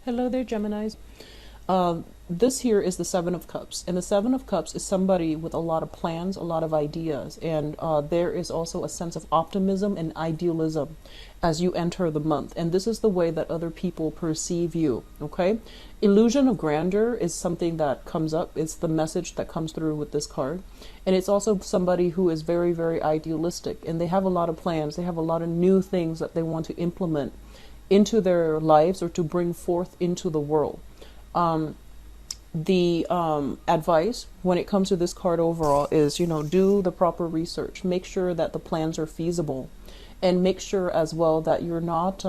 Hello there, Geminis. This here is the Seven of Cups, and the Seven of Cups is somebody with a lot of plans, a lot of ideas, and there is also a sense of optimism and idealism as you enter the month. And this is the way that other people perceive you, okay? Illusion of grandeur is something that comes up. It's the message that comes through with this card. And it's also somebody who is very, very idealistic, and they have a lot of plans. They have a lot of new things that they want to implement into their lives or to bring forth into the world. The advice when it comes to this card overall is, do the proper research. Make sure that the plans are feasible, and make sure as well that you're not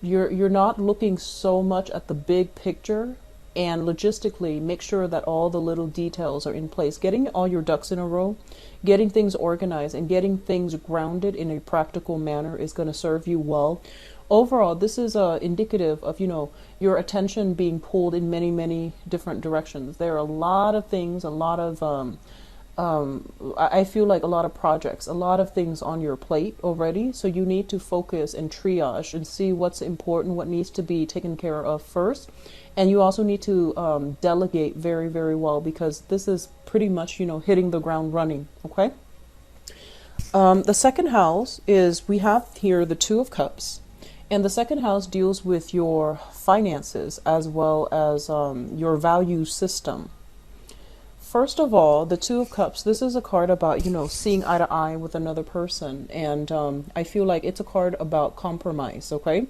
you're not looking so much at the big picture, and logistically make sure that all the little details are in place. Getting all your ducks in a row, getting things organized, and getting things grounded in a practical manner is going to serve you well. Overall, this is indicative of, your attention being pulled in many, many different directions. There are a lot of things, a lot of, I feel like a lot of projects, a lot of things on your plate already. So you need to focus and triage and see what's important, what needs to be taken care of first. And you also need to delegate very, very well, because this is pretty much, hitting the ground running. Okay. The second house is, we have here the Two of Cups. And the second house deals with your finances as well as your value system. First of all, the Two of Cups, this is a card about, seeing eye to eye with another person. And I feel like it's a card about compromise, okay?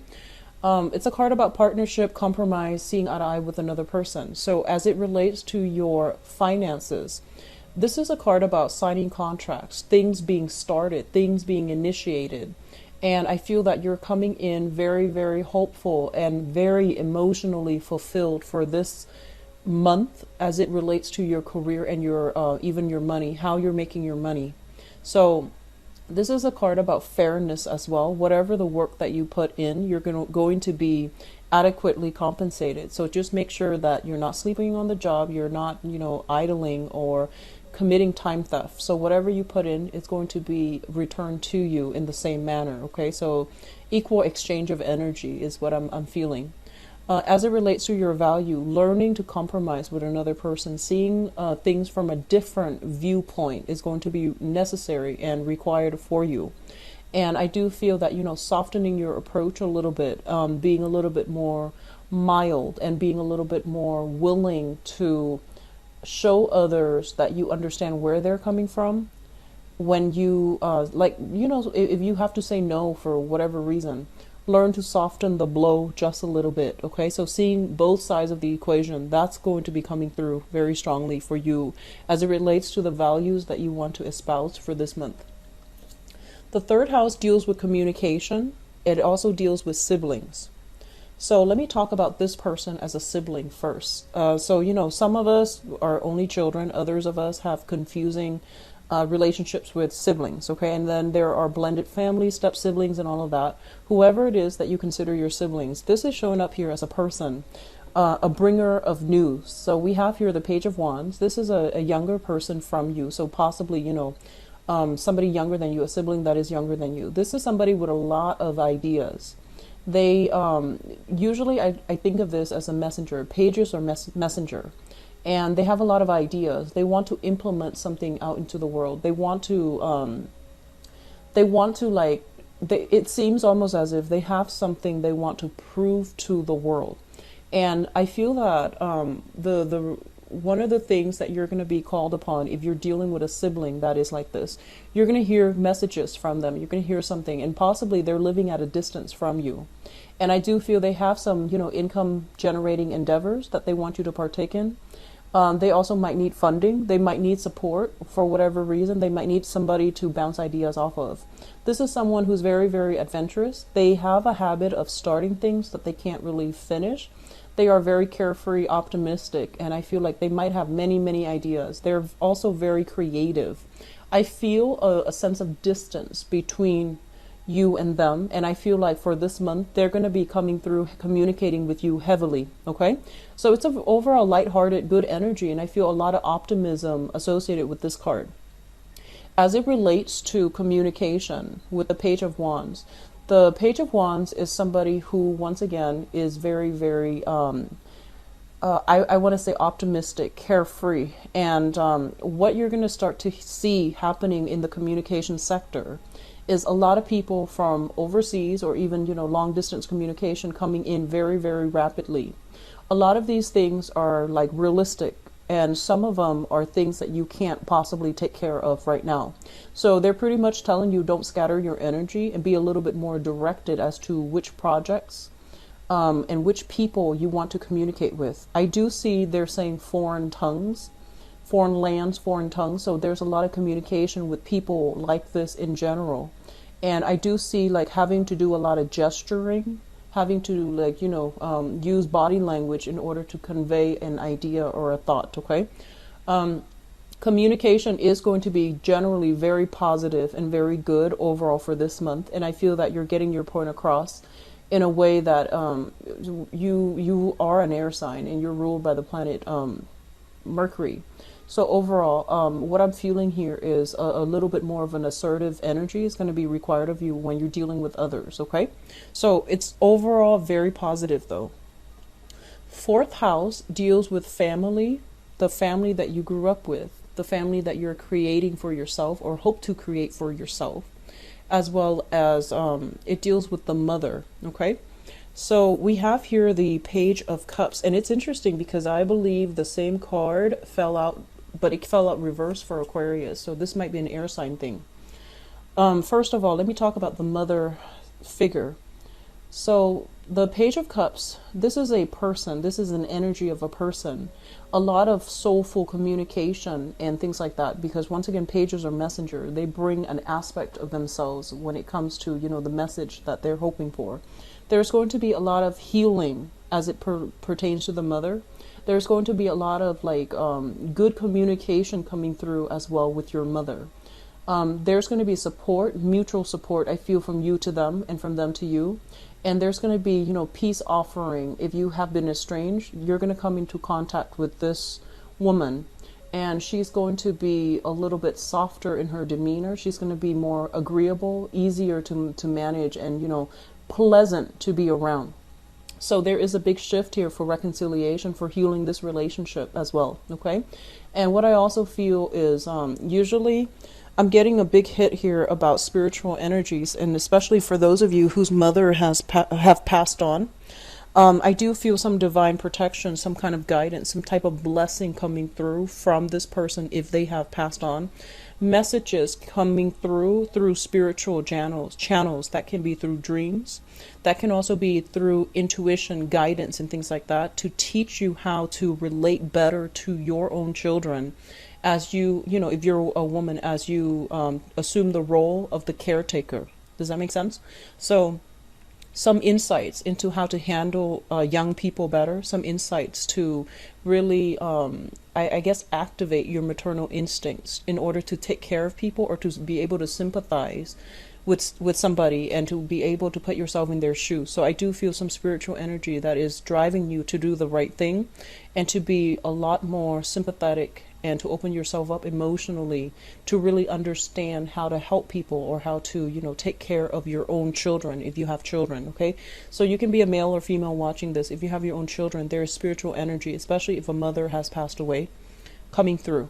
It's a card about partnership, compromise, seeing eye to eye with another person. So as it relates to your finances, this is a card about signing contracts, things being started, things being initiated. And I feel that you're coming in very, very hopeful and very emotionally fulfilled for this month as it relates to your career and your even your money, how you're making your money. So this is a card about fairness as well. Whatever the work that you put in, you're going to be adequately compensated. So just make sure that you're not sleeping on the job, you're not, idling or committing time theft. So whatever you put in, it's going to be returned to you in the same manner. Okay, so equal exchange of energy is what I'm feeling. As it relates to your value, learning to compromise with another person, seeing things from a different viewpoint is going to be necessary and required for you. And I do feel that, softening your approach a little bit, being a little bit more mild and being a little bit more willing to show others that you understand where they're coming from. When you if you have to say no for whatever reason, learn to soften the blow just a little bit. Okay, so seeing both sides of the equation, that's going to be coming through very strongly for you as it relates to the values that you want to espouse for this month. The third house deals with communication. It also deals with siblings. So let me talk about this person as a sibling first. Some of us are only children. Others of us have confusing relationships with siblings. Okay. And then there are blended families, step siblings, and all of that. Whoever it is that you consider your siblings, this is showing up here as a person, a bringer of news. So we have here the Page of Wands. This is a younger person from you. So possibly, somebody younger than you, a sibling that is younger than you. This is somebody with a lot of ideas. They usually, I think of this as a messenger, pages or messenger, and they have a lot of ideas. They want to implement something out into the world. They want to it seems almost as if they have something they want to prove to the world. And I feel that the one of the things that you're going to be called upon if you're dealing with a sibling that is like this, you're going to hear messages from them. You're going to hear something, and possibly they're living at a distance from you. And I do feel they have some, income generating endeavors that they want you to partake in. They also might need funding. They might need support for whatever reason. They might need somebody to bounce ideas off of. This is someone who's very, very adventurous. They have a habit of starting things that they can't really finish. They are very carefree, optimistic, and I feel like they might have many, many ideas. They're also very creative. I feel a sense of distance between you and them, and I feel like for this month they're going to be coming through, communicating with you heavily. Okay, so it's an overall lighthearted, good energy, and I feel a lot of optimism associated with this card. As it relates to communication with the Page of Wands, The Page of Wands is somebody who, once again, is very, very, I want to say optimistic, carefree. And what you're going to start to see happening in the communication sector is a lot of people from overseas or even, long distance communication coming in very, very rapidly. A lot of these things are like realistic, and some of them are things that you can't possibly take care of right now. So they're pretty much telling you don't scatter your energy and be a little bit more directed as to which projects and which people you want to communicate with. I do see they're saying foreign tongues, foreign lands, foreign tongues. So there's a lot of communication with people like this in general. And I do see like having to do a lot of gesturing, having to like, use body language in order to convey an idea or a thought. Okay. Communication is going to be generally very positive and very good overall for this month. And I feel that you're getting your point across in a way that you are an air sign and you're ruled by the planet Mercury. So overall, what I'm feeling here is a little bit more of an assertive energy is going to be required of you when you're dealing with others, okay? So it's overall very positive though. Fourth house deals with family, the family that you grew up with, the family that you're creating for yourself or hope to create for yourself, as well as it deals with the mother, okay? So we have here the Page of Cups, and it's interesting because I believe the same card fell out, but it fell out reverse for Aquarius. So this might be an air sign thing. First of all, let me talk about the mother figure. So the Page of Cups, this is a person. This is an energy of a person. A lot of soulful communication and things like that, because once again, pages are messenger. They bring an aspect of themselves when it comes to, the message that they're hoping for. There's going to be a lot of healing as it pertains to the mother. There's going to be a lot of like good communication coming through as well with your mother. There's going to be support, mutual support, I feel, from you to them and from them to you. And there's going to be, peace offering. If you have been estranged, you're going to come into contact with this woman, and she's going to be a little bit softer in her demeanor. She's going to be more agreeable, easier to manage, and, pleasant to be around. So there is a big shift here for reconciliation, for healing this relationship as well. Okay. And what I also feel is usually I'm getting a big hit here about spiritual energies, and especially for those of you whose mother have passed on. I do feel some divine protection, some kind of guidance, some type of blessing coming through from this person if they have passed on. Messages coming through spiritual channels that can be through dreams, that can also be through intuition, guidance, and things like that, to teach you how to relate better to your own children as if you're a woman, as you assume the role of the caretaker. Does that make sense? So some insights into how to handle young people better, some insights to really, I guess, activate your maternal instincts in order to take care of people or to be able to sympathize with somebody and to be able to put yourself in their shoes. So I do feel some spiritual energy that is driving you to do the right thing and to be a lot more sympathetic and to open yourself up emotionally to really understand how to help people or how to, take care of your own children if you have children, okay? So you can be a male or female watching this. If you have your own children, there is spiritual energy, especially if a mother has passed away, coming through.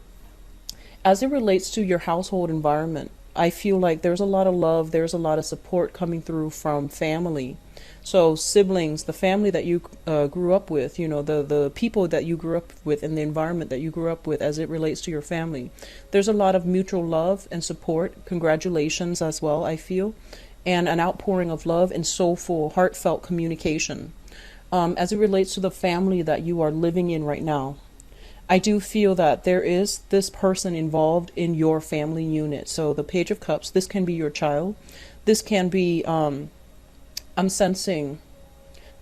As it relates to your household environment, I feel like there's a lot of love, there's a lot of support coming through from family. So siblings, the family that you grew up with, the people that you grew up with and the environment that you grew up with as it relates to your family. There's a lot of mutual love and support, congratulations as well, I feel, and an outpouring of love and soulful, heartfelt communication. As it relates to the family that you are living in right now, I do feel that there is this person involved in your family unit. So the Page of Cups, this can be your child. This can be, I'm sensing,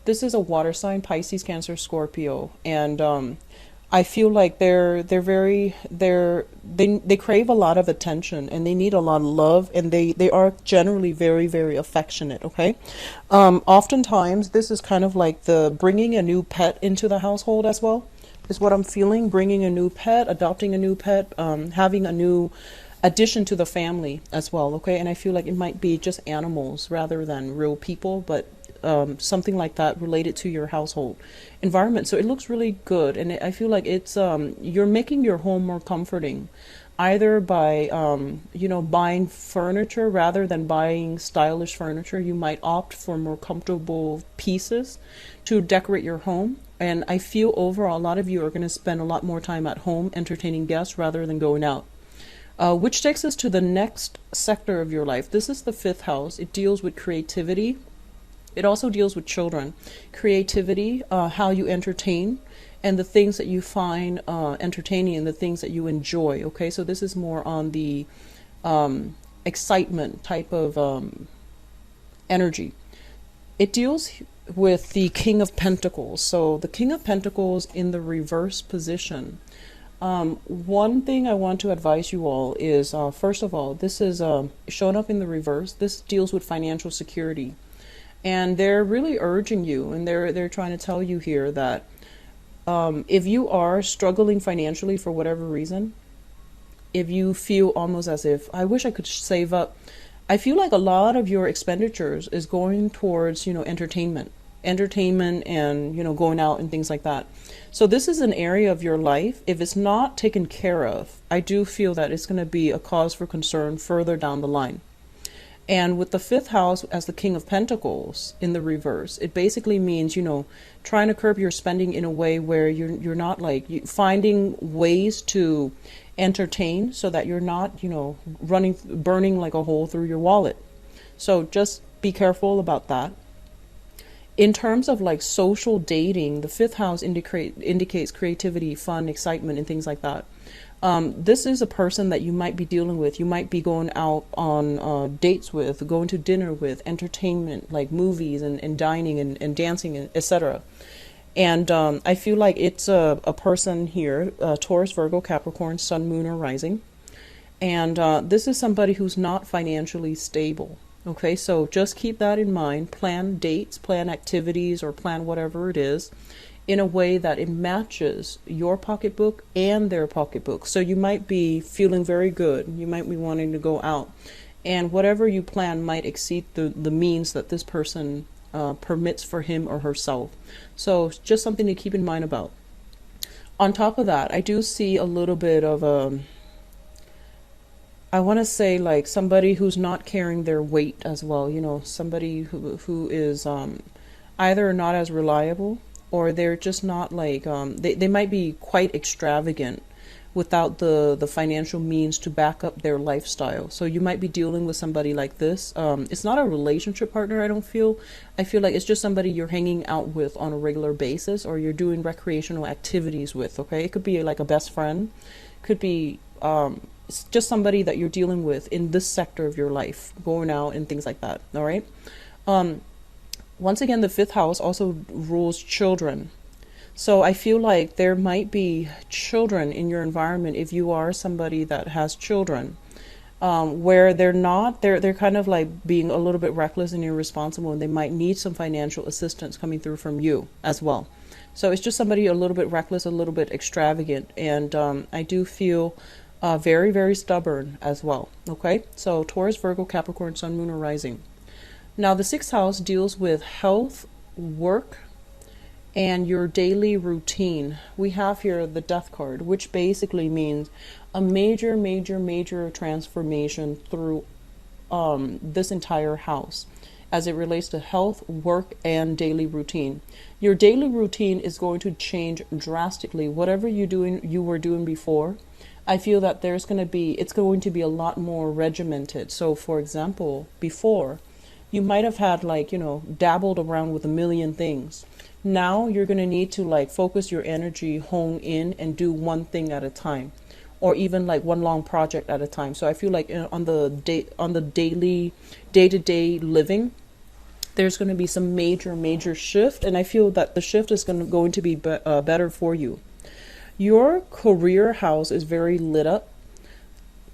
this is a water sign, Pisces, Cancer, Scorpio. And I feel like they crave a lot of attention and they need a lot of love, and they are generally very, very affectionate. Okay. Oftentimes this is kind of like the bringing a new pet into the household as well, is what I'm feeling. Bringing a new pet, adopting a new pet, having a new addition to the family as well. Okay, and I feel like it might be just animals rather than real people, but something like that related to your household environment. So it looks really good, and I feel like it's you're making your home more comforting, either by buying furniture rather than buying stylish furniture. You might opt for more comfortable pieces to decorate your home. And I feel overall a lot of you are going to spend a lot more time at home entertaining guests rather than going out. Which takes us to the next sector of your life. This is the fifth house. It deals with creativity. It also deals with children, creativity, how you entertain, and the things that you find entertaining and the things that you enjoy. Okay, so this is more on the excitement type of energy. It deals with the King of Pentacles. So the King of Pentacles in the reverse position. One thing I want to advise you all is, first of all, this is shown up in the reverse. This deals with financial security. And they're really urging you, and they're trying to tell you here that if you are struggling financially for whatever reason, if you feel almost as if, I wish I could save up, I feel like a lot of your expenditures is going towards, entertainment and, going out and things like that. So this is an area of your life. If it's not taken care of, I do feel that it's going to be a cause for concern further down the line. And with the fifth house as the King of Pentacles in the reverse, it basically means, trying to curb your spending in a way where you're not finding ways to entertain so that you're not, burning like a hole through your wallet. So just be careful about that. In terms of like social dating, the fifth house indicates creativity, fun, excitement, and things like that. This is a person that you might be dealing with. You might be going out on dates with, going to dinner with, entertainment, like movies and dining and dancing, etc. And I feel like it's a person here, Taurus, Virgo, Capricorn, Sun, Moon, or Rising. And this is somebody who's not financially stable. Okay, so just keep that in mind. Plan dates, plan activities, or plan whatever it is in a way that it matches your pocketbook and their pocketbook. So you might be feeling very good. You might be wanting to go out. And whatever you plan might exceed the means that this person permits for him or herself. So just something to keep in mind about. On top of that, I do see a little bit of I want to say like somebody who's not carrying their weight as well. Somebody who is either not as reliable, or they're just not like, they might be quite extravagant without the financial means to back up their lifestyle. So you might be dealing with somebody like this. It's not a relationship partner, I feel like it's just somebody you're hanging out with on a regular basis, or you're doing recreational activities with. Okay, it could be like a best friend, could be it's just somebody that you're dealing with in this sector of your life, going out and things like that. All right. Once again, the fifth house also rules children. So I feel like there might be children in your environment if you are somebody that has children, where they're kind of like being a little bit reckless and irresponsible, and they might need some financial assistance coming through from you as well. So it's just somebody a little bit reckless, a little bit extravagant, and I do feel very, very stubborn as well. Okay, so Taurus, Virgo, Capricorn, Sun, Moon, or Rising. Now the sixth house deals with health, work, and your daily routine. We have here the Death card, which basically means a major, major, major transformation through this entire house as it relates to health, work, and daily routine. Your daily routine is going to change drastically. Whatever you were doing before, I feel that it's going to be a lot more regimented. So for example, before, you might have had dabbled around with a million things. Now you're going to need to focus your energy, hone in, and do one thing at a time, or even one long project at a time. So I feel like on the daily, day-to-day living, there's going to be some major shift, and I feel that the shift is going to be better for you. Your career house is very lit up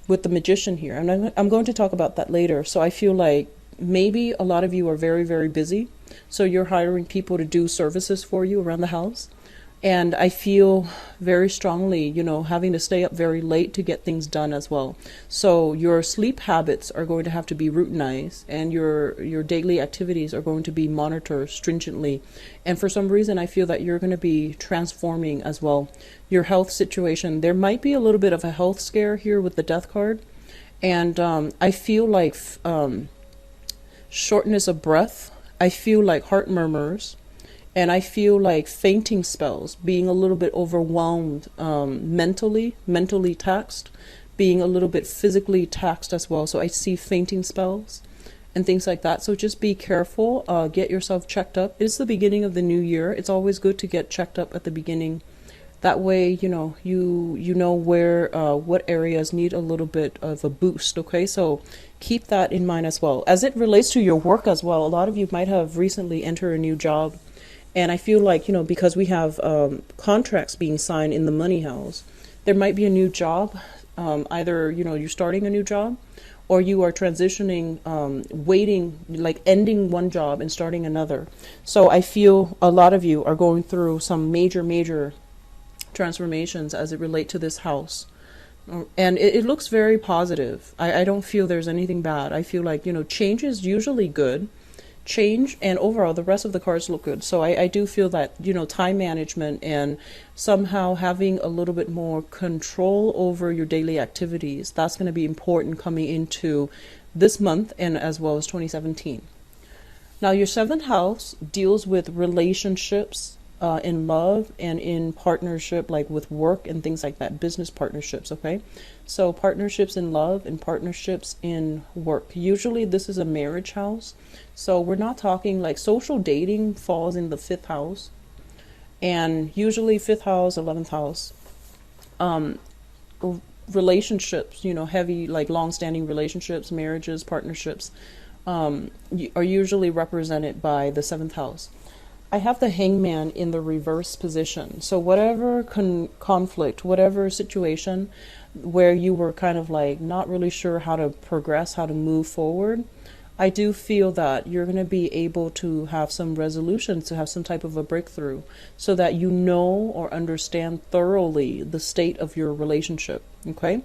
with the Magician here, and I'm going to talk about that later. So I feel like maybe a lot of you are very, very busy, so you're hiring people to do services for you around the house. And I feel very strongly, you know, having to stay up very late to get things done as well. So your sleep habits are going to have to be routinized, and your daily activities are going to be monitored stringently. And for some reason, I feel that you're going to be transforming as well. Your health situation, there might be a little bit of a health scare here with the death card. And I feel like shortness of breath. I feel like heart murmurs. And I feel like fainting spells, being a little bit overwhelmed mentally taxed, being a little bit physically taxed as well. So I see fainting spells and things like that. So just be careful, get yourself checked up. It's the beginning of the new year. It's always good to get checked up at the beginning. That way, you know, you know where, what areas need a little bit of a boost, okay? So keep that in mind as well. As it relates to your work as well, a lot of you might have recently entered a new job. And I feel like, you know, because we have contracts being signed in the money house, there might be a new job. Either, you know, you're starting a new job, or you are transitioning, waiting, like ending one job and starting another. So I feel a lot of you are going through some major transformations as it relates to this house. And it looks very positive. I don't feel there's anything bad. I feel like, you know, change is usually good. Change, and overall the rest of the cards look good. So I do feel that, you know, time management and somehow having a little bit more control over your daily activities, that's going to be important coming into this month and as well as 2017. Now your seventh house deals with relationships, in love and in partnership, like with work and things like that, business partnerships, okay? So partnerships in love and partnerships in work. Usually this is a marriage house. So we're not talking like social dating falls in the fifth house. And usually fifth house, 11th house. Relationships, you know, heavy, like long-standing relationships, marriages, partnerships, are usually represented by the seventh house. I have the Hangman in the reverse position. So whatever conflict, whatever situation where you were kind of like not really sure how to progress, how to move forward, I do feel that you're going to be able to have some resolutions, to have some type of a breakthrough, so that you know or understand thoroughly the state of your relationship, okay?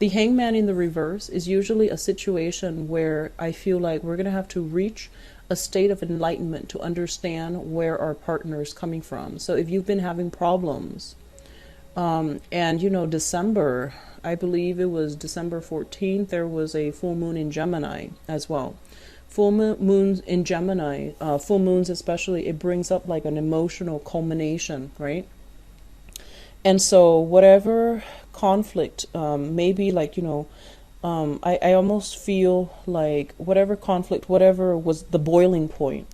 The Hangman in the reverse is usually a situation where I feel like we're going to have to reach a state of enlightenment to understand where our partner is coming from. So if you've been having problems, and you know, December, I believe it was December 14th, there was a full moon in Gemini as well. Full moons in Gemini, full moons especially, it brings up like an emotional culmination, right? And so whatever conflict, maybe like, you know, I almost feel like whatever conflict, whatever was the boiling point,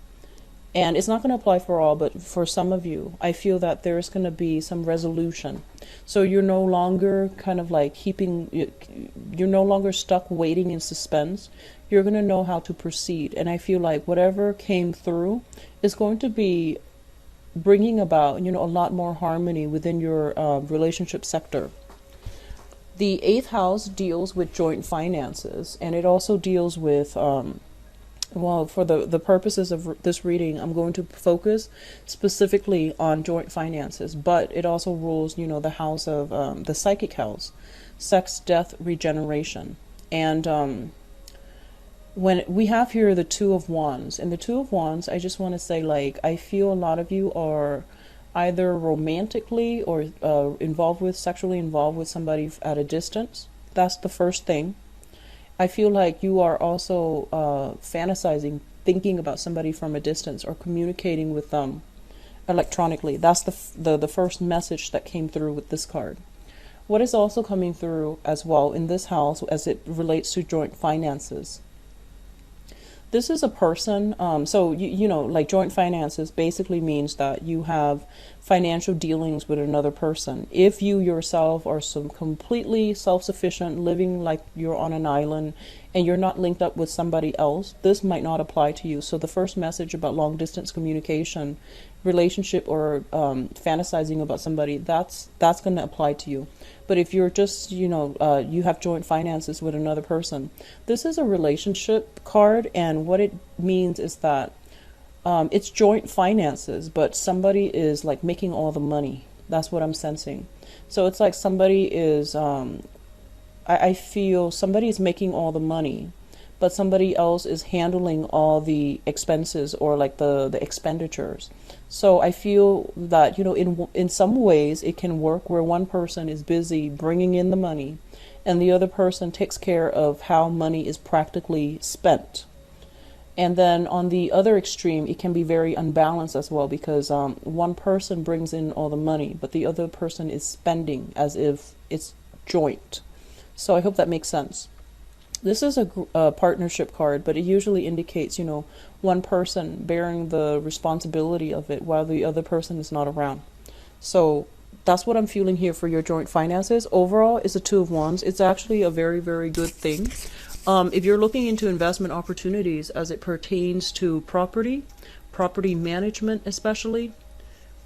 and it's not going to apply for all, but for some of you, I feel that there's going to be some resolution. So you're no longer kind of like you're no longer stuck waiting in suspense. You're going to know how to proceed. And I feel like whatever came through is going to be bringing about, you know, a lot more harmony within your relationship sector. The eighth house deals with joint finances, and it also deals with, well, for the purposes of this reading, I'm going to focus specifically on joint finances, but it also rules, you know, the house of the psychic house, sex, death, regeneration. And when we have here the Two of Wands, and the Two of Wands, I just want to say, like, I feel a lot of you are either romantically or sexually involved with somebody at a distance. That's the first thing. I feel like you are also fantasizing, thinking about somebody from a distance, or communicating with them electronically. That's the first message that came through with this card. What is also coming through as well in this house as it relates to joint finances? This is a person, so you know, like joint finances basically means that you have financial dealings with another person. If you yourself are some completely self-sufficient, living like you're on an island and you're not linked up with somebody else, this might not apply to you. So the first message about long distance communication, relationship, or fantasizing about somebody, that's going to apply to you. But if you're just, you know, you have joint finances with another person, this is a relationship card, and what it means is that It's joint finances, but somebody is like making all the money. That's what I'm sensing. So it's like somebody is, I feel somebody is making all the money, but somebody else is handling all the expenses or like the expenditures. So I feel that, you know, in some ways it can work where one person is busy bringing in the money and the other person takes care of how money is practically spent. And then on the other extreme, it can be very unbalanced as well because one person brings in all the money, but the other person is spending as if it's joint. So I hope that makes sense. This is a partnership card, but it usually indicates, you know, one person bearing the responsibility of it while the other person is not around. So that's what I'm feeling here for your joint finances. Overall, it's a Two of Wands. It's actually a very, very good thing. If you're looking into investment opportunities as it pertains to property management especially,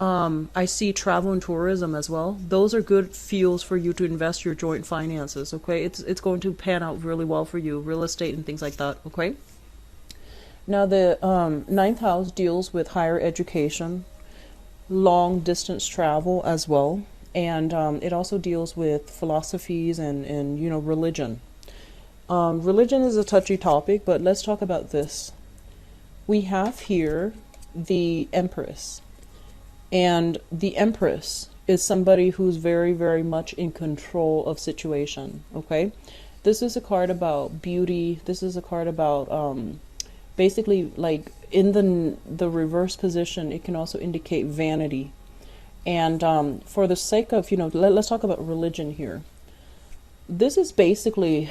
I see travel and tourism as well. Those are good fields for you to invest your joint finances, okay? It's going to pan out really well for you, real estate and things like that, okay? Now the ninth house deals with higher education, long distance travel as well, and it also deals with philosophies and you know, religion. Religion is a touchy topic, but let's talk about this. We have here the Empress. And the Empress is somebody who's very, very much in control of situation, okay? This is a card about beauty. This is a card about basically like in the reverse position, it can also indicate vanity. And for the sake of, you know, let's talk about religion here. This is basically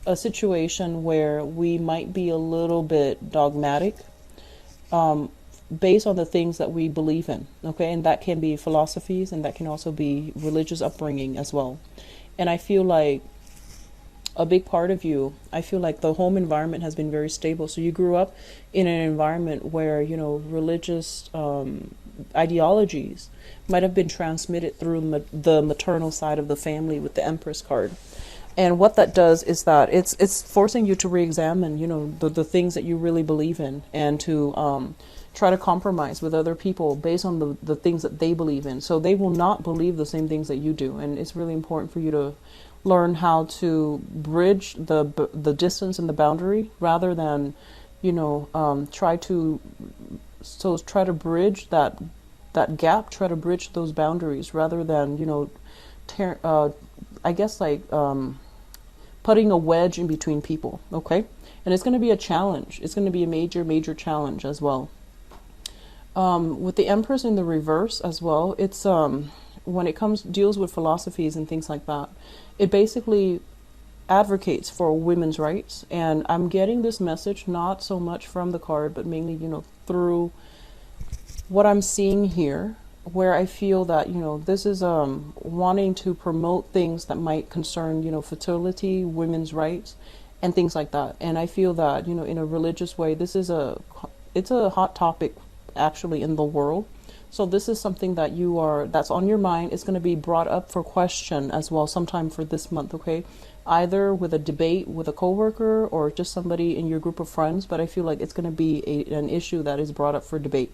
a situation where we might be a little bit dogmatic, based on the things that we believe in, okay? And that can be philosophies and that can also be religious upbringing as well. And I feel like a big part of you, I feel like the home environment has been very stable. So you grew up in an environment where, you know, religious ideologies might have been transmitted through the maternal side of the family with the Empress card. And what that does is that it's forcing you to re-examine, you know, the things that you really believe in and to try to compromise with other people based on the things that they believe in. So they will not believe the same things that you do. And it's really important for you to learn how to bridge the distance and the boundary rather than, you know, try to bridge that gap, try to bridge those boundaries rather than, you know, I guess like putting a wedge in between people, okay? And it's going to be a challenge. It's going to be a major, major challenge as well. With the Empress in the reverse as well, it's when it deals with philosophies and things like that, it basically advocates for women's rights. And I'm getting this message not so much from the card, but mainly, you know, through what I'm seeing here, where I feel that, you know, this is wanting to promote things that might concern, you know, fertility, women's rights, and things like that. And I feel that, you know, in a religious way, it's a hot topic actually in the world. So this is something that that's on your mind. It's going to be brought up for question as well sometime for this month, okay? Either with a debate with a coworker or just somebody in your group of friends, but I feel like it's going to be an issue that is brought up for debate.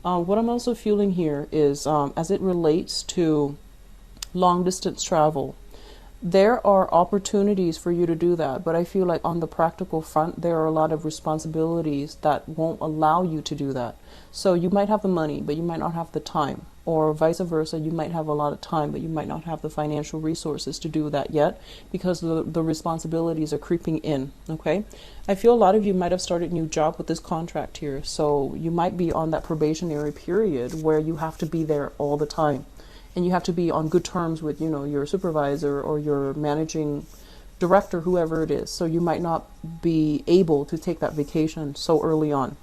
What I'm also feeling here is as it relates to long distance travel, there are opportunities for you to do that, but I feel like on the practical front, there are a lot of responsibilities that won't allow you to do that. So you might have the money, but you might not have the time, or vice versa. You might have a lot of time, but you might not have the financial resources to do that yet because the responsibilities are creeping in, okay? I feel a lot of you might have started a new job with this contract here. So you might be on that probationary period where you have to be there all the time. And you have to be on good terms with, you know, your supervisor or your managing director, whoever it is. So you might not be able to take that vacation so early on.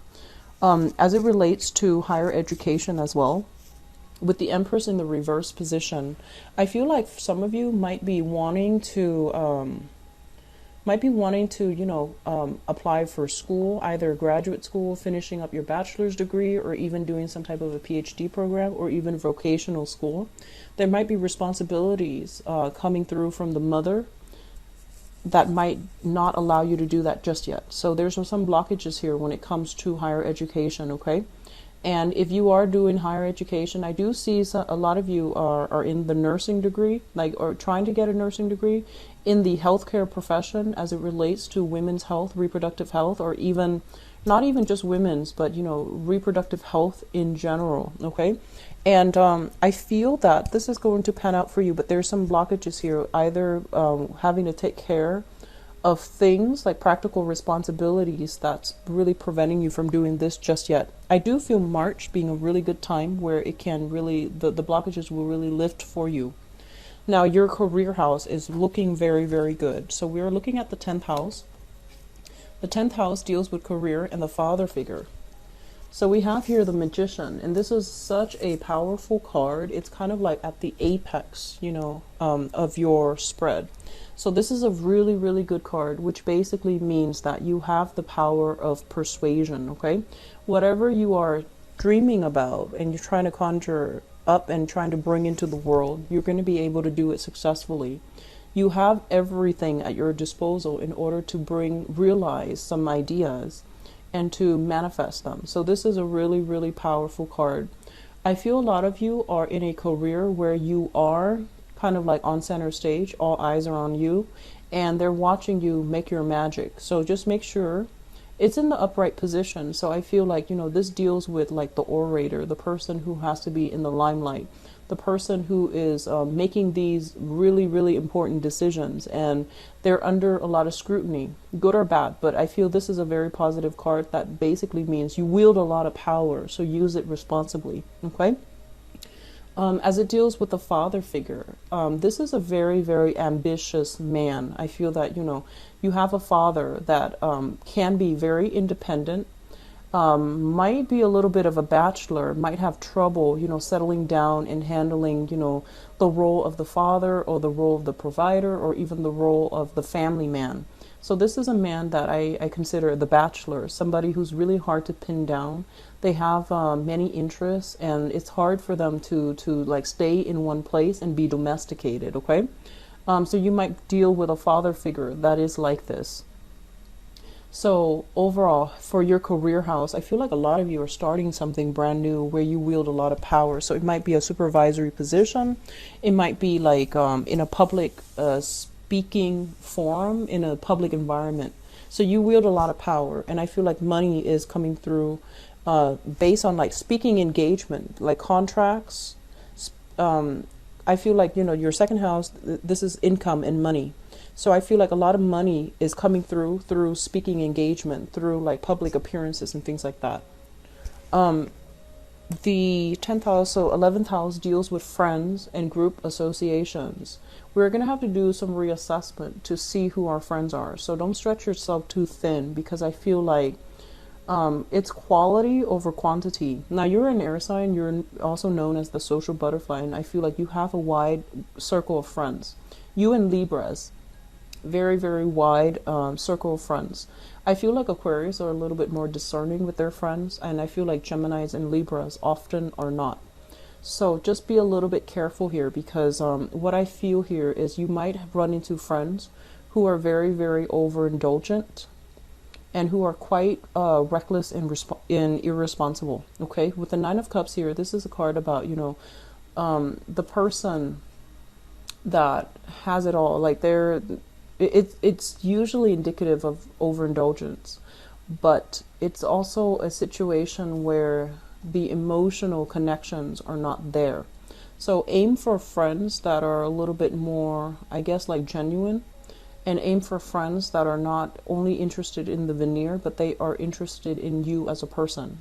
As it relates to higher education as well, with the Empress in the reverse position, I feel like some of you might be wanting to, you know, apply for school, either graduate school, finishing up your bachelor's degree, or even doing some type of a PhD program, or even vocational school. There might be responsibilities coming through from the mother that might not allow you to do that just yet. So there's some blockages here when it comes to higher education, okay? And if you are doing higher education, I do see a lot of you are in the nursing degree, like, or trying to get a nursing degree in the healthcare profession as it relates to women's health, reproductive health, or even, not even just women's, but, you know, reproductive health in general, okay? And I feel that this is going to pan out for you, but there's some blockages here, either having to take care of things like practical responsibilities that's really preventing you from doing this just yet. I do feel March being a really good time where it can really, the blockages will really lift for you. Now, your career house is looking very, very good. So we're looking at the 10th house. The 10th house deals with career and the father figure. So we have here the Magician, and this is such a powerful card. It's kind of like at the apex, you know, of your spread. So this is a really, really good card, which basically means that you have the power of persuasion, okay? Whatever you are dreaming about and you're trying to conjure up and trying to bring into the world, you're going to be able to do it successfully. You have everything at your disposal in order to realize some ideas and to manifest them. So this is a really, really powerful card. I feel a lot of you are in a career where you are kind of like on center stage, all eyes are on you, and they're watching you make your magic. So just make sure it's in the upright position. So I feel like, you know, this deals with like the orator, the person who has to be in the limelight, the person who is making these really, really important decisions, and they're under a lot of scrutiny, good or bad. But I feel this is a very positive card that basically means you wield a lot of power, so use it responsibly, okay? As it deals with the father figure, this is a very, very ambitious man. I feel that, you know, you have a father that can be very independent, might be a little bit of a bachelor, might have trouble, you know, settling down and handling, you know, the role of the father or the role of the provider or even the role of the family man. So this is a man that I consider the bachelor, somebody who's really hard to pin down. They have many interests, and it's hard for them to like stay in one place and be domesticated, okay? So you might deal with a father figure that is like this. So overall, for your career house, I feel like a lot of you are starting something brand new where you wield a lot of power. So it might be a supervisory position. It might be like in a public speaking forum, in a public environment. So you wield a lot of power, and I feel like money is coming through based on like speaking engagement, like contracts. I feel like, you know, your second house, this is income and money. So I feel like a lot of money is coming through speaking engagement, through like public appearances and things like that. The 10th house, so 11th house deals with friends and group associations. We're going to have to do some reassessment to see who our friends are. So don't stretch yourself too thin, because I feel like it's quality over quantity. Now, you're an air sign. You're also known as the social butterfly, and I feel like you have a wide circle of friends. You and Libras, very, very wide circle of friends. I feel like Aquarius are a little bit more discerning with their friends, and I feel like Geminis and Libras often are not. So just be a little bit careful here, because what I feel here is you might have run into friends who are very, very overindulgent and who are quite reckless and irresponsible, okay? With the 9 of Cups here, this is a card about, you know, the person that has it all. Like it's usually indicative of overindulgence, but it's also a situation where the emotional connections are not there. So aim for friends that are a little bit more, I guess, like genuine, and aim for friends that are not only interested in the veneer, but they are interested in you as a person.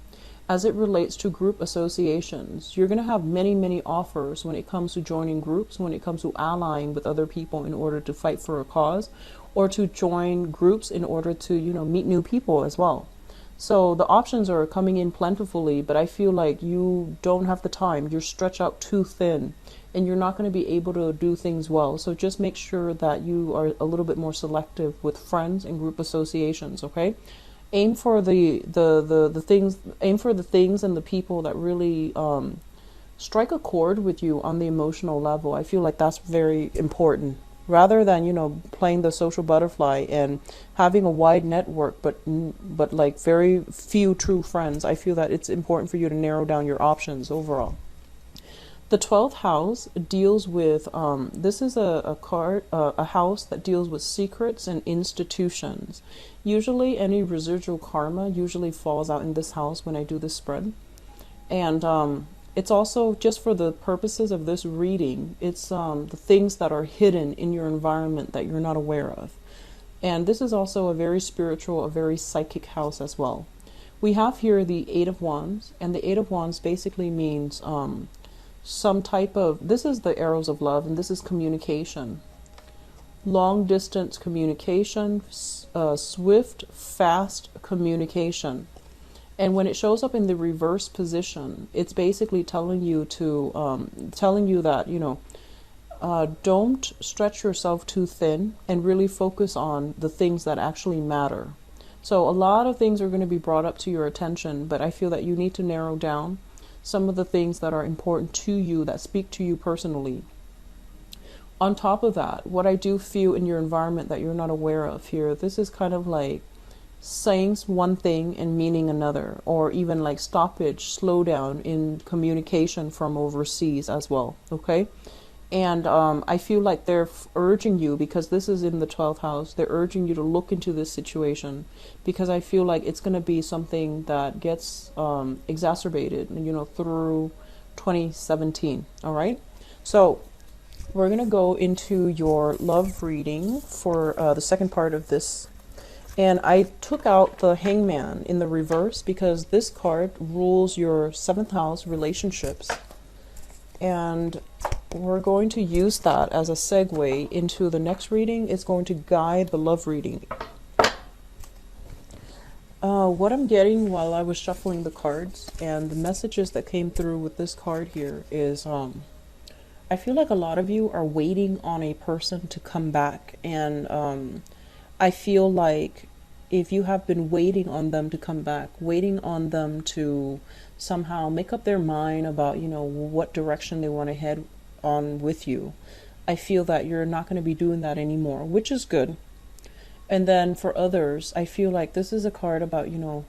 As it relates to group associations, you're going to have many, many offers when it comes to joining groups, when it comes to allying with other people in order to fight for a cause, or to join groups in order to, you know, meet new people as well. So the options are coming in plentifully, but I feel like you don't have the time. You're stretched out too thin, and you're not going to be able to do things well. So just make sure that you are a little bit more selective with friends and group associations, okay? Aim for the things, aim for the things and the people that really strike a chord with you on the emotional level. I feel like that's very important. rather than, you know, playing the social butterfly and having a wide network, but like very few true friends. I feel that it's important for you to narrow down your options overall. The 12th house deals with, this is a card, a house that deals with secrets and institutions. Usually any residual karma usually falls out in this house when I do this spread. And it's also, just for the purposes of this reading, it's the things that are hidden in your environment that you're not aware of. And this is also a very spiritual, a very psychic house as well. We have here the Eight of Wands, and the Eight of Wands basically means some type of, this is the arrows of love, and this is communication. Long distance communication, swift, fast communication. And when it shows up in the reverse position, it's basically telling you to, telling you that, you know, don't stretch yourself too thin and really focus on the things that actually matter. So a lot of things are going to be brought up to your attention, but I feel that you need to narrow down some of the things that are important to you, that speak to you personally. On top of that, what I do feel in your environment that you're not aware of here, this is kind of like saying one thing and meaning another, or even like stoppage, slow down in communication from overseas as well. Okay. And I feel like they're urging you, because this is in the 12th house, they're urging you to look into this situation, because I feel like it's going to be something that gets exacerbated, you know, through 2017. All right. So we're going to go into your love reading for the second part of this. And I took out the Hangman in the reverse because this card rules your 7th house relationships. And we're going to use that as a segue into the next reading. It's going to guide the love reading. What I'm getting while I was shuffling the cards and the messages that came through with this card here is I feel like a lot of you are waiting on a person to come back. And I feel like if you have been waiting on them to come back, waiting on them to somehow make up their mind about, you know, what direction they want to head on with you, I feel that you're not going to be doing that anymore, which is good. And then for others, I feel like this is a card about, you know,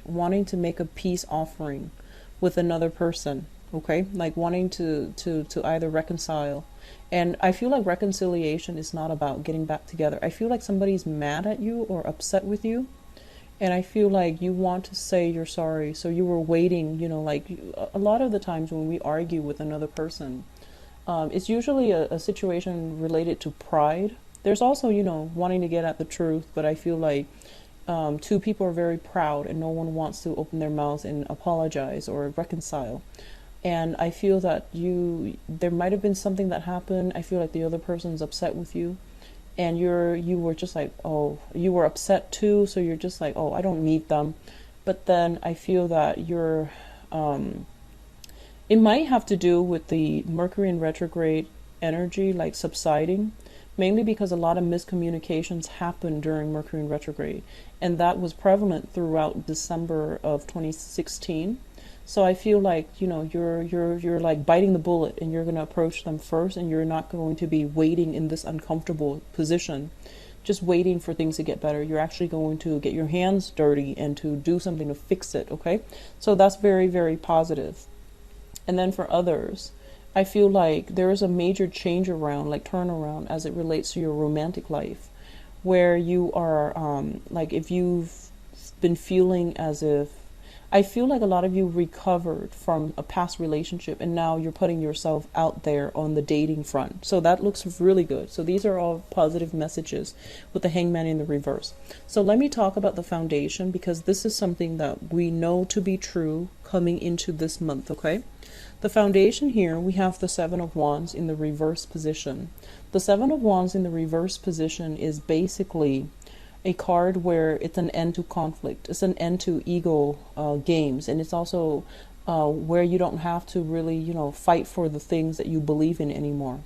wanting to make a peace offering with another person. Okay, like wanting to either reconcile. And I feel like reconciliation is not about getting back together. I feel like somebody's mad at you or upset with you, and I feel like you want to say you're sorry. So you were waiting, you know, like a lot of the times when we argue with another person, it's usually a situation related to pride. There's also, you know, wanting to get at the truth, but I feel like two people are very proud and no one wants to open their mouths and apologize or reconcile. And I feel that there might have been something that happened. I feel like the other person's upset with you, and you were just like, oh, you were upset too. So you're just like, oh, I don't need them. But then I feel that it might have to do with the Mercury in retrograde energy, like subsiding, mainly because a lot of miscommunications happened during Mercury in retrograde. And that was prevalent throughout December of 2016. So I feel like, you know, you're like biting the bullet, and you're going to approach them first, and you're not going to be waiting in this uncomfortable position, just waiting for things to get better. You're actually going to get your hands dirty and to do something to fix it. Okay. So that's very, very positive. And then for others, I feel like there is a major change around, like turnaround, as it relates to your romantic life, where you are, like if you've been feeling as if, I feel like a lot of you recovered from a past relationship, and now you're putting yourself out there on the dating front. So that looks really good. So these are all positive messages with the Hangman in the reverse. So let me talk about the foundation, because this is something that we know to be true coming into this month, okay? The foundation here, we have the Seven of Wands in the reverse position. The Seven of Wands in the reverse position is basically a card where it's an end to conflict. It's an end to ego games, and it's also where you don't have to really, you know, fight for the things that you believe in anymore.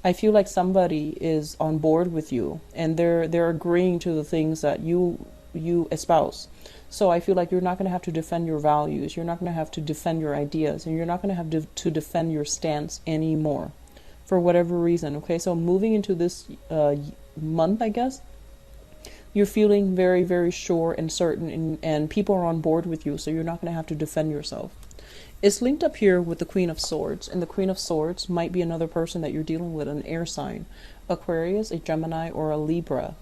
I feel like somebody is on board with you, and they're agreeing to the things that you espouse. So I feel like you're not going to have to defend your values. You're not going to have to defend your ideas, and you're not going to have to defend your stance anymore. for whatever reason. Okay, so moving into this month, I guess, you're feeling very, very sure and certain, and people are on board with you, so you're not going to have to defend yourself. It's linked up here with the Queen of Swords, and the Queen of Swords might be another person that you're dealing with, an air sign, Aquarius, a Gemini, or a Libra.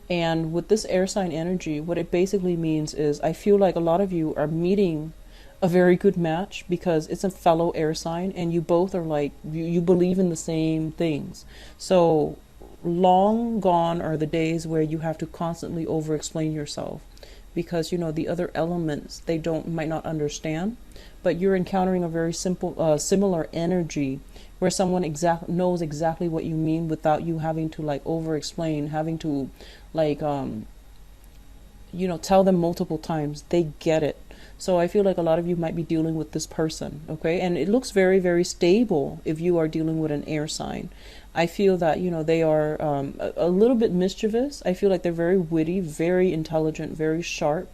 And with this air sign energy, what it basically means is I feel like a lot of you are meeting a very good match because it's a fellow air sign and you both are like, you believe in the same things. So long gone are the days where you have to constantly over explain yourself because, you know, the other elements, they might not understand, but you're encountering a very simple, similar energy where someone knows exactly what you mean without you having to like over explain, having to like, you know, tell them multiple times. They get it. So I feel like a lot of you might be dealing with this person, okay? And it looks very, very stable if you are dealing with an air sign. I feel that, you know, they are a little bit mischievous. I feel like they're very witty, very intelligent, very sharp.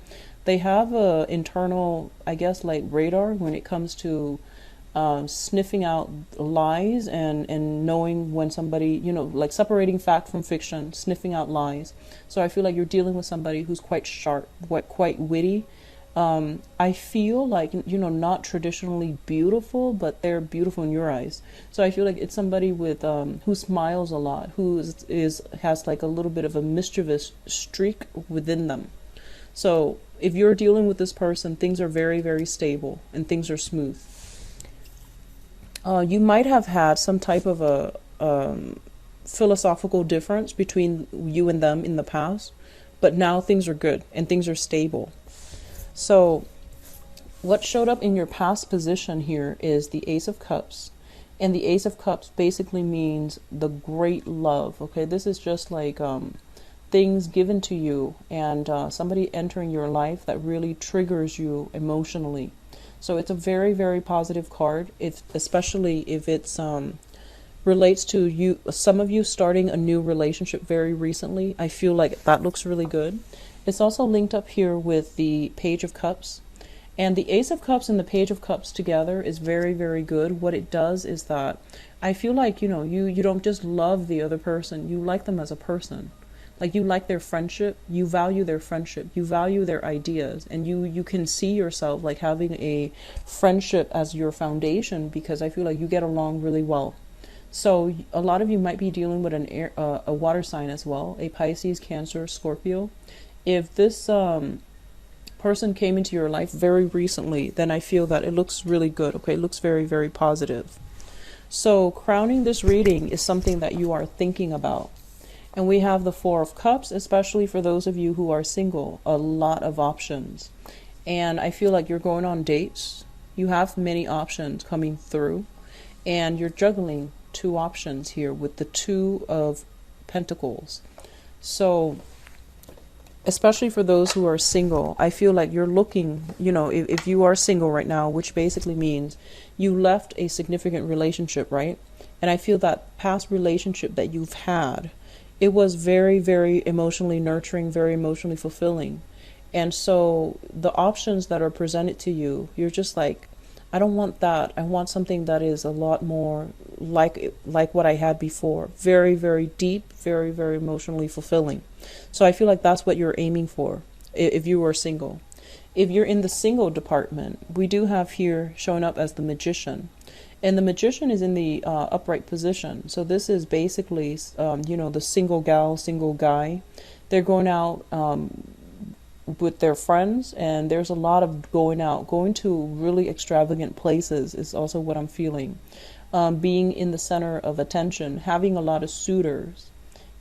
They have a internal, I guess, like radar when it comes to sniffing out lies and knowing when somebody, you know, like separating fact from fiction, sniffing out lies. So I feel like you're dealing with somebody who's quite sharp, quite witty. I feel like, you know, not traditionally beautiful, but they're beautiful in your eyes. So I feel like it's somebody with who smiles a lot, who has like a little bit of a mischievous streak within them. So if you're dealing with this person, things are very, very stable and things are smooth. You might have had some type of a philosophical difference between you and them in the past, but now things are good and things are stable. So what showed up in your past position here is the Ace of Cups. And the Ace of Cups basically means the great love. Okay, this is just like things given to you and somebody entering your life that really triggers you emotionally. So it's a very, very positive card, especially if it's relates to you, some of you starting a new relationship very recently. I feel like that looks really good. It's also linked up here with the Page of Cups. And the Ace of Cups and the Page of Cups together is very, very good. What it does is that I feel like, you know, you don't just love the other person, you like them as a person. Like you like their friendship, you value their friendship, you value their ideas, and you can see yourself like having a friendship as your foundation because I feel like you get along really well. So a lot of you might be dealing with a water sign as well, a Pisces, Cancer, Scorpio. If this person came into your life very recently, then I feel that it looks really good. Okay, it looks very, very positive. So crowning this reading is something that you are thinking about. And we have the Four of Cups, especially for those of you who are single, a lot of options. And I feel like you're going on dates. You have many options coming through. And you're juggling two options here with the Two of Pentacles. So especially for those who are single, I feel like you're looking, you know, if you are single right now, which basically means you left a significant relationship, right? And I feel that past relationship that you've had, it was very, very emotionally nurturing, very emotionally fulfilling. And so the options that are presented to you, you're just like, I don't want that. I want something that is a lot more like what I had before. Very, very deep, very, very emotionally fulfilling. So I feel like that's what you're aiming for if you were single. If you're in the single department, we do have here showing up as the Magician. And the Magician is in the upright position. So this is basically, you know, the single gal, single guy. They're going out with their friends, and there's a lot of going out. Going to really extravagant places is also what I'm feeling. Being in the center of attention, having a lot of suitors.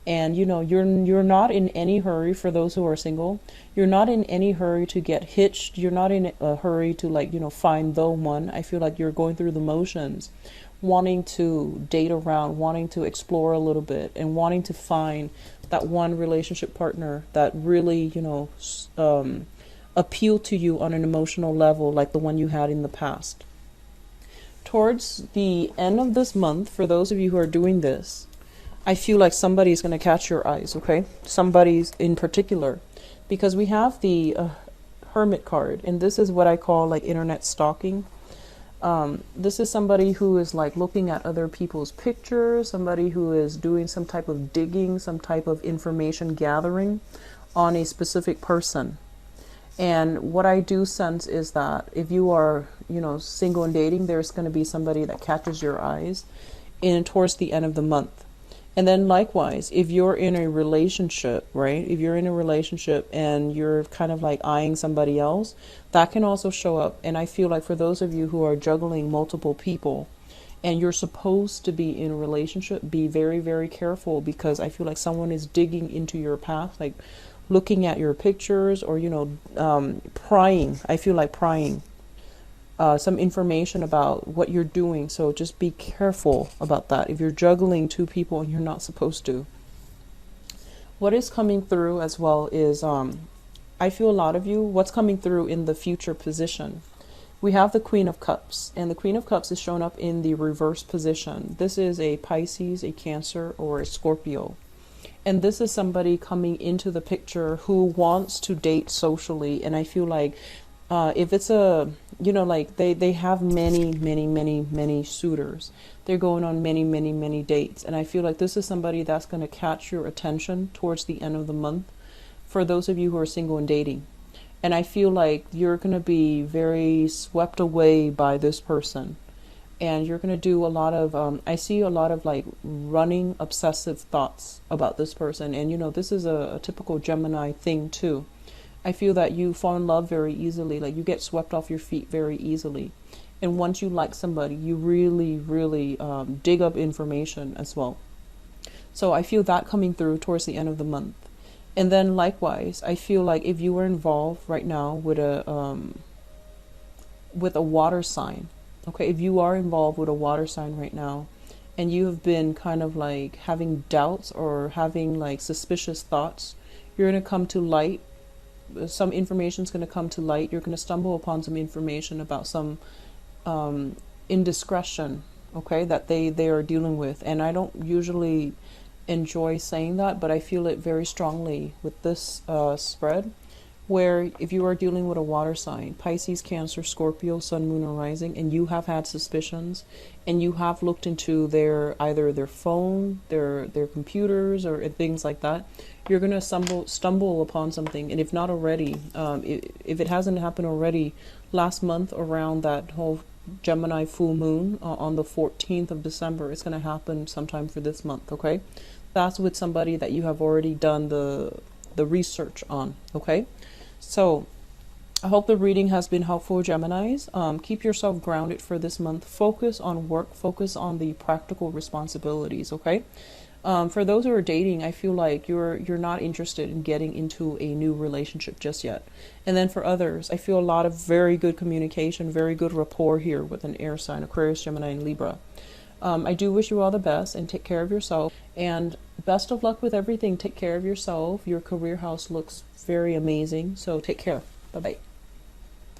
And, you know, you're not in any hurry for those who are single. You're not in any hurry to get hitched. You're not in a hurry to, like, you know, find the one. I feel like you're going through the motions, wanting to date around, wanting to explore a little bit, and wanting to find that one relationship partner that really, you know, appeal to you on an emotional level like the one you had in the past. Towards the end of this month, for those of you who are doing this, I feel like somebody's going to catch your eyes, okay? Somebody's in particular. Because we have the Hermit card, and this is what I call like internet stalking. This is somebody who is like looking at other people's pictures, somebody who is doing some type of digging, some type of information gathering on a specific person. And what I do sense is that if you are, single and dating, there's going to be somebody that catches your eyes in towards the end of the month. And then likewise, if you're in a relationship, right? If you're in a relationship and you're kind of like eyeing somebody else, that can also show up. And I feel like for those of you who are juggling multiple people and you're supposed to be in a relationship, be very, very careful, because I feel like someone is digging into your past, like looking at your pictures or, prying. I feel like prying some information about what you're doing. So just be careful about that if you're juggling two people and you're not supposed to. What is coming through as well is I feel a lot of you, what's coming through in the future position. We have the Queen of Cups, and the Queen of Cups is shown up in the reverse position. This is a Pisces, a Cancer, or a Scorpio. And this is somebody coming into the picture who wants to date socially. And I feel like if it's like they have many suitors. They're going on many dates. And I feel like this is somebody that's going to catch your attention towards the end of the month for those of you who are single and dating. And I feel like you're going to be very swept away by this person. And you're going to do a lot of, I see a lot of like running obsessive thoughts about this person. And, this is a typical Gemini thing too. I feel that you fall in love very easily, like you get swept off your feet very easily. And once you like somebody, you really dig up information as well. So I feel that coming through towards the end of the month. And then likewise, I feel like if you were involved right now with a water sign, okay, if you are involved with a water sign right now, and you have been kind of like having doubts or having like suspicious thoughts, you're going to come to light. Some information is going to come to light. You're going to stumble upon some information about some indiscretion, okay, that they are dealing with. And I don't usually enjoy saying that, but I feel it very strongly with this spread, where if you are dealing with a water sign, Pisces, Cancer, Scorpio, Sun, Moon, or Rising, and you have had suspicions, and you have looked into either their phone, their computers, or things like that, you're going to stumble upon something. And if not already, if it hasn't happened already, last month around that whole Gemini full moon on the 14th of December, it's going to happen sometime for this month, okay? That's with somebody that you have already done the research on, okay? So I hope the reading has been helpful, Geminis. Keep yourself grounded for this month. Focus on work. Focus on the practical responsibilities, okay? For those who are dating, I feel like you're not interested in getting into a new relationship just yet. And then for others, I feel a lot of very good communication, very good rapport here with an air sign, Aquarius, Gemini, and Libra. I do wish you all the best, and take care of yourself. And best of luck with everything. Take care of yourself. Your career house looks very amazing. So take care. Bye-bye.